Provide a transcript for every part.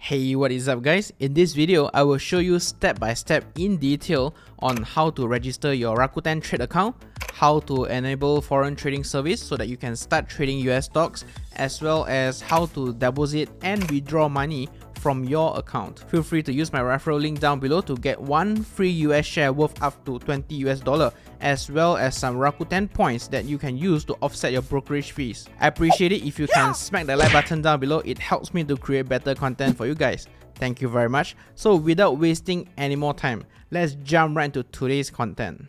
Hey, what is up guys? In this video, I will show you step by step in detail on how to register your Rakuten trade account, how to enable foreign trading service so that you can start trading US stocks, as well as how to deposit and withdraw money from your account. Feel free to use my referral link down below to get one free US share worth up to $20 as well as some Rakuten points that you can use to offset your brokerage fees. I appreciate it if you can smack the like button down below. It helps me to create better content for you guys. Thank you very much. So without wasting any more time, let's jump right into today's content.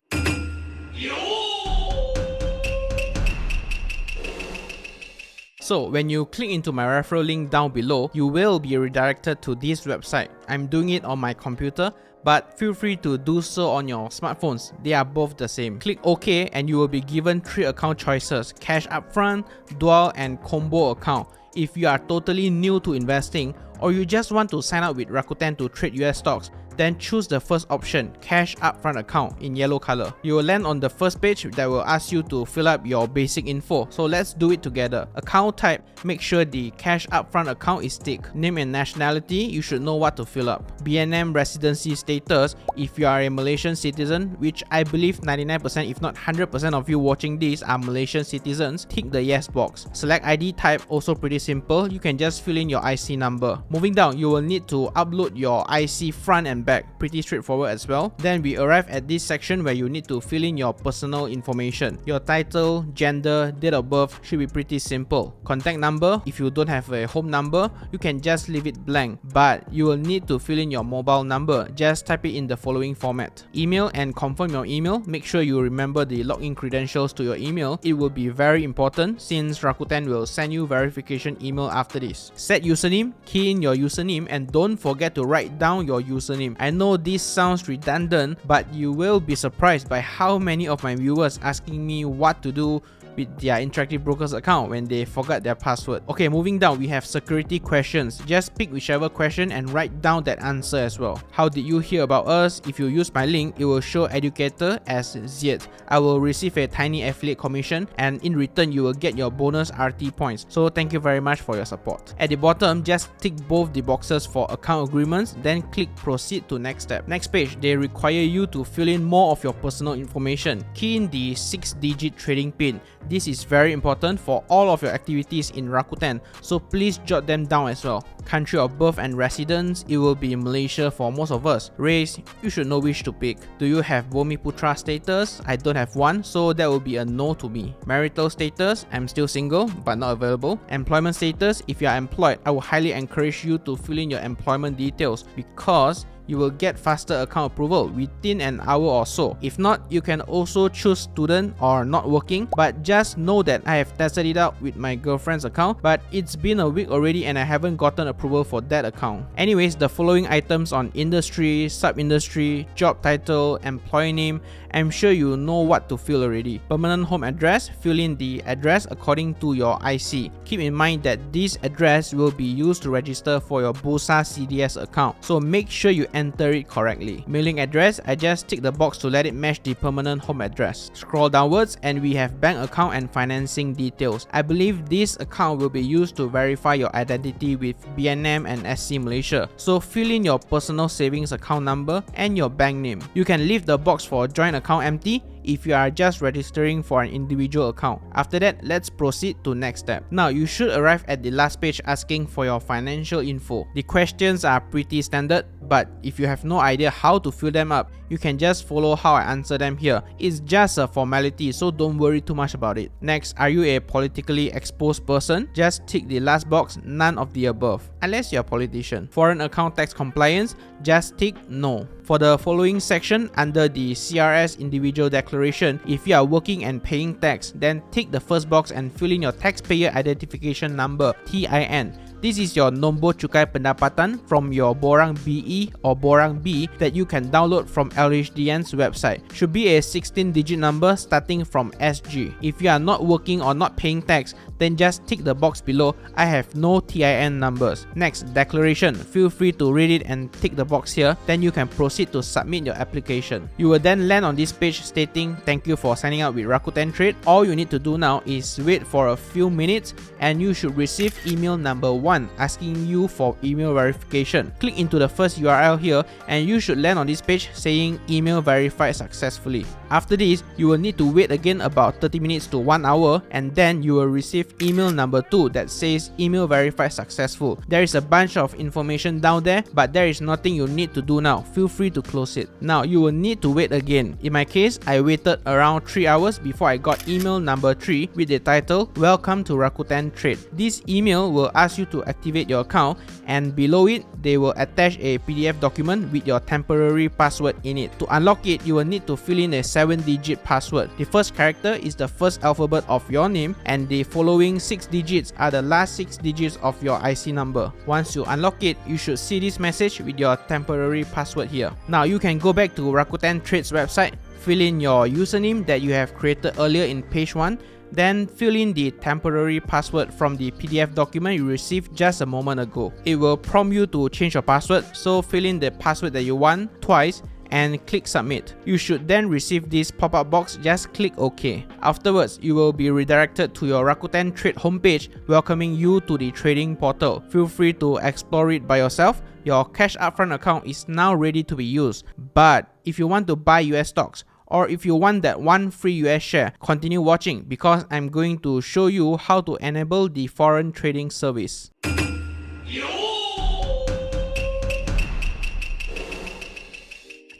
So when you click into my referral link down below, you will be redirected to this website. I'm doing it on my computer, but feel free to do so on your smartphones. They are both the same. Click OK and you will be given 3 account choices: cash upfront, dual and combo account. If you are totally new to investing or you just want to sign up with Rakuten to trade US stocks, then choose the first option, cash upfront account, in yellow color. You will land on the first page that will ask you to fill up your basic info. So let's do it together. Account type, make sure the cash upfront account is ticked. Name and nationality, you should know what to fill up. BNM residency status, if you are a Malaysian citizen, which I believe 99% if not 100% of you watching this are Malaysian citizens, tick the yes box. Select ID type, also pretty simple. You can just fill in your IC number. Moving down, you will need to upload your IC front and back. Pretty straightforward as well. Then we arrive at this section where you need to fill in your personal information. Your title, gender, date of birth should be pretty simple. Contact number, if you don't have a home number, you can just leave it blank, but you will need to fill in your mobile number. Just type it in the following format. Email and confirm your email. Make sure you remember the login credentials to your email. It will be very important since Rakuten will send you verification email after this. Set username, key in your username and don't forget to write down your username. I know this sounds redundant, but you will be surprised by how many of my viewers asking me what to do with their Interactive Brokers account when they forgot their password. Okay, moving down, we have security questions. Just pick whichever question and write down that answer as well. How did you hear about us? If you use my link, it will show educator as Ziet. I will receive a tiny affiliate commission and in return you will get your bonus RT points. So thank you very much for your support. At the bottom, just tick both the boxes for account agreements, then click proceed to next step. Next page, they require you to fill in more of your personal information. Key in the 6-digit trading pin. This is very important for all of your activities in Rakuten, so please jot them down as well. Country of birth and residence, it will be Malaysia for most of us. Race, you should know which to pick. Do you have Bumiputra status? I don't have one, so that will be a no to me. Marital status, I'm still single but not available. Employment status, if you are employed, I would highly encourage you to fill in your employment details because you will get faster account approval within an hour or so. If not, you can also choose student or not working, but just know that I have tested it out with my girlfriend's account, but it's been a week already and I haven't gotten approval for that account. Anyways, the following items on industry, sub-industry, job title, employee name, I'm sure you know what to fill already. Permanent home address, fill in the address according to your IC. Keep in mind that this address will be used to register for your Bursa CDS account, so make sure you enter it correctly. Mailing address, I just tick the box to let it match the permanent home address. Scroll downwards and we have bank account and financing details. I believe this account will be used to verify your identity with BNM and SC Malaysia. So fill in your personal savings account number and your bank name. You can leave the box for joint account empty if you are just registering for an individual account. After that, let's proceed to next step. Now, you should arrive at the last page asking for your financial info. The questions are pretty standard, but if you have no idea how to fill them up, you can just follow how I answer them here. It's just a formality, so don't worry too much about it. Next, are you a politically exposed person? Just tick the last box, none of the above, unless you're a politician. Foreign account tax compliance, just tick no. For the following section, under the CRS individual declaration, if you are working and paying tax, then tick the first box and fill in your taxpayer identification number, TIN. This is your Nombor Cukai Pendapatan from your Borang BE or Borang B that you can download from LHDN's website. Should be a 16-digit number starting from SG. If you are not working or not paying tax, then just tick the box below, I have no TIN numbers. Next, declaration. Feel free to read it and tick the box here, then you can proceed to submit your application. You will then land on this page stating, thank you for signing up with Rakuten Trade. All you need to do now is wait for a few minutes and you should receive email number 1 one asking you for email verification. Click into the first URL here and you should land on this page saying email verified successfully. After this, you will need to wait again about 30 minutes to 1 hour, and then you will receive email number 2 that says email verified successful. There is a bunch of information down there, but there is nothing you need to do now. Feel free to close it. Now you will need to wait again. In my case, I waited around 3 hours before I got email number 3 with the title "Welcome to Rakuten Trade." This email will ask you to activate your account, and below it they will attach a PDF document with your temporary password in it. To unlock it, you will need to fill in a 7-digit password. The first character is the first alphabet of your name, and the following 6 digits are the last 6 digits of your IC number. Once you unlock it, you should see this message with your temporary password here. Now you can go back to Rakuten Trade's website, fill in your username that you have created earlier in page 1, then fill in the temporary password from the PDF document you received just a moment ago. It will prompt you to change your password, so fill in the password that you want twice and click submit. You should then receive this pop-up box. Just click OK. Afterwards, you will be redirected to your Rakuten Trade homepage, welcoming you to the trading portal. Feel free to explore it by yourself. Your cash upfront account is now ready to be used. But if you want to buy US stocks, or if you want that one free US share, continue watching because I'm going to show you how to enable the foreign trading service.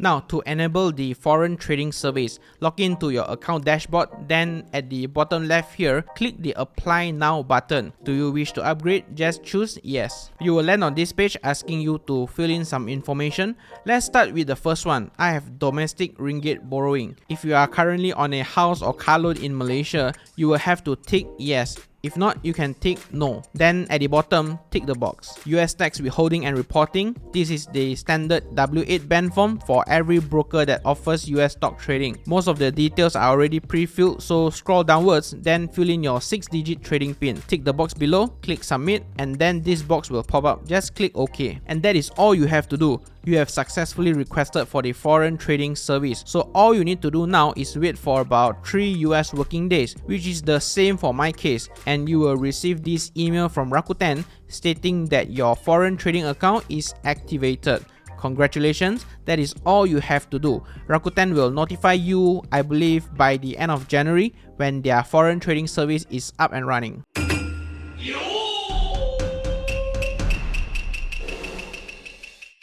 Now, to enable the foreign trading service, log into your account dashboard, then at the bottom left here, click the Apply Now button. Do you wish to upgrade? Just choose Yes. You will land on this page asking you to fill in some information. Let's start with the first one. I have domestic ringgit borrowing. If you are currently on a house or car loan in Malaysia, you will have to tick Yes. If not, you can tick no. Then at the bottom, tick the box. US tax withholding and reporting. This is the standard W8 band form for every broker that offers US stock trading. Most of the details are already pre-filled, so scroll downwards, then fill in your 6-digit trading pin. Tick the box below, click submit, and then this box will pop up. Just click OK. And that is all you have to do. You have successfully requested for the foreign trading service. So all you need to do now is wait for about 3 US working days, which is the same for my case, and you will receive this email from Rakuten stating that your foreign trading account is activated. Congratulations, that is all you have to do. Rakuten will notify you, I believe, by the end of January when their foreign trading service is up and running.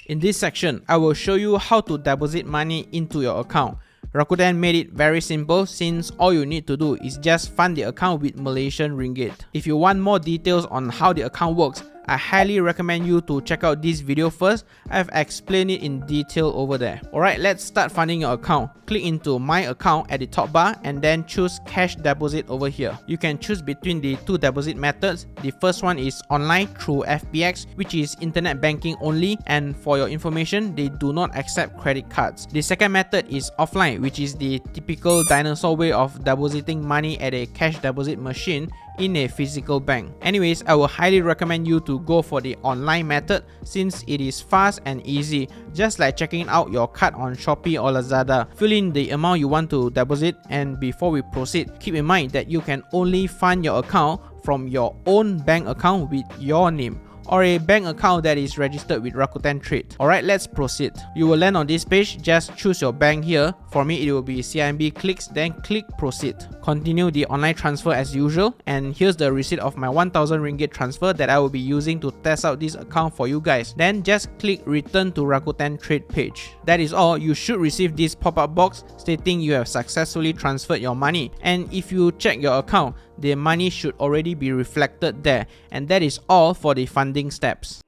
In this section, I will show you how to deposit money into your account. Rakuten made it very simple since all you need to do is just fund the account with Malaysian ringgit. If you want more details on how the account works, I highly recommend you to check out this video first. I've explained it in detail over there. Alright, let's start funding your account. Click into My Account at the top bar and then choose Cash Deposit over here. You can choose between the 2 deposit methods. The first one is online through FPX, which is internet banking only, and for your information, they do not accept credit cards. The second method is offline, which is the typical dinosaur way of depositing money at a cash deposit machine in a physical bank. Anyways, I will highly recommend you to go for the online method since it is fast and easy, just like checking out your card on Shopee or Lazada. Fill in the amount you want to deposit, and before we proceed, keep in mind that you can only fund your account from your own bank account with your name, or a bank account that is registered with Rakuten Trade. Alright, let's proceed. You will land on this page, just choose your bank here. For me, it will be CIMB Clicks, then click proceed. Continue the online transfer as usual, and here's the receipt of my 1000 ringgit transfer that I will be using to test out this account for you guys. Then just click return to Rakuten Trade page. That is all. You should receive this pop-up box stating you have successfully transferred your money, and if you check your account, the money should already be reflected there. And that is all for the funding steps.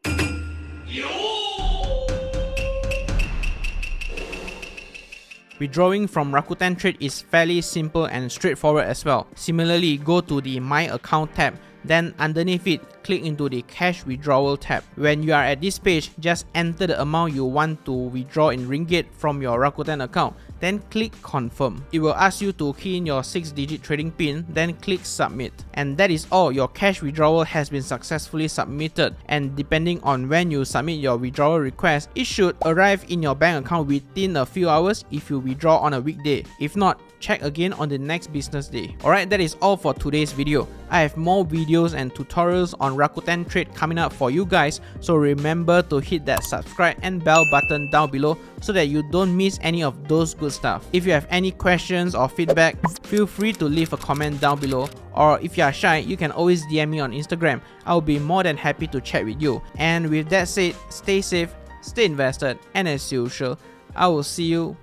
Withdrawing from Rakuten Trade is fairly simple and straightforward as well. Similarly, go to the My Account tab, then underneath it, click into the Cash Withdrawal tab. When you are at this page, just enter the amount you want to withdraw in ringgit from your Rakuten account, then click Confirm. It will ask you to key in your 6-digit trading pin, then click Submit. And that is all. Your cash withdrawal has been successfully submitted, and depending on when you submit your withdrawal request, it should arrive in your bank account within a few hours if you withdraw on a weekday. If not, check again on the next business day. Alright, that is all for today's video. I have more videos and tutorials on Rakuten trade coming up for you guys, so remember to hit that subscribe and bell button down below so that you don't miss any of those good stuff. If you have any questions or feedback, feel free to leave a comment down below, or if you are shy, you can always DM me on Instagram. I'll be more than happy to chat with you. And with that said, stay safe, stay invested, and as usual, I will see you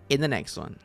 in the next one.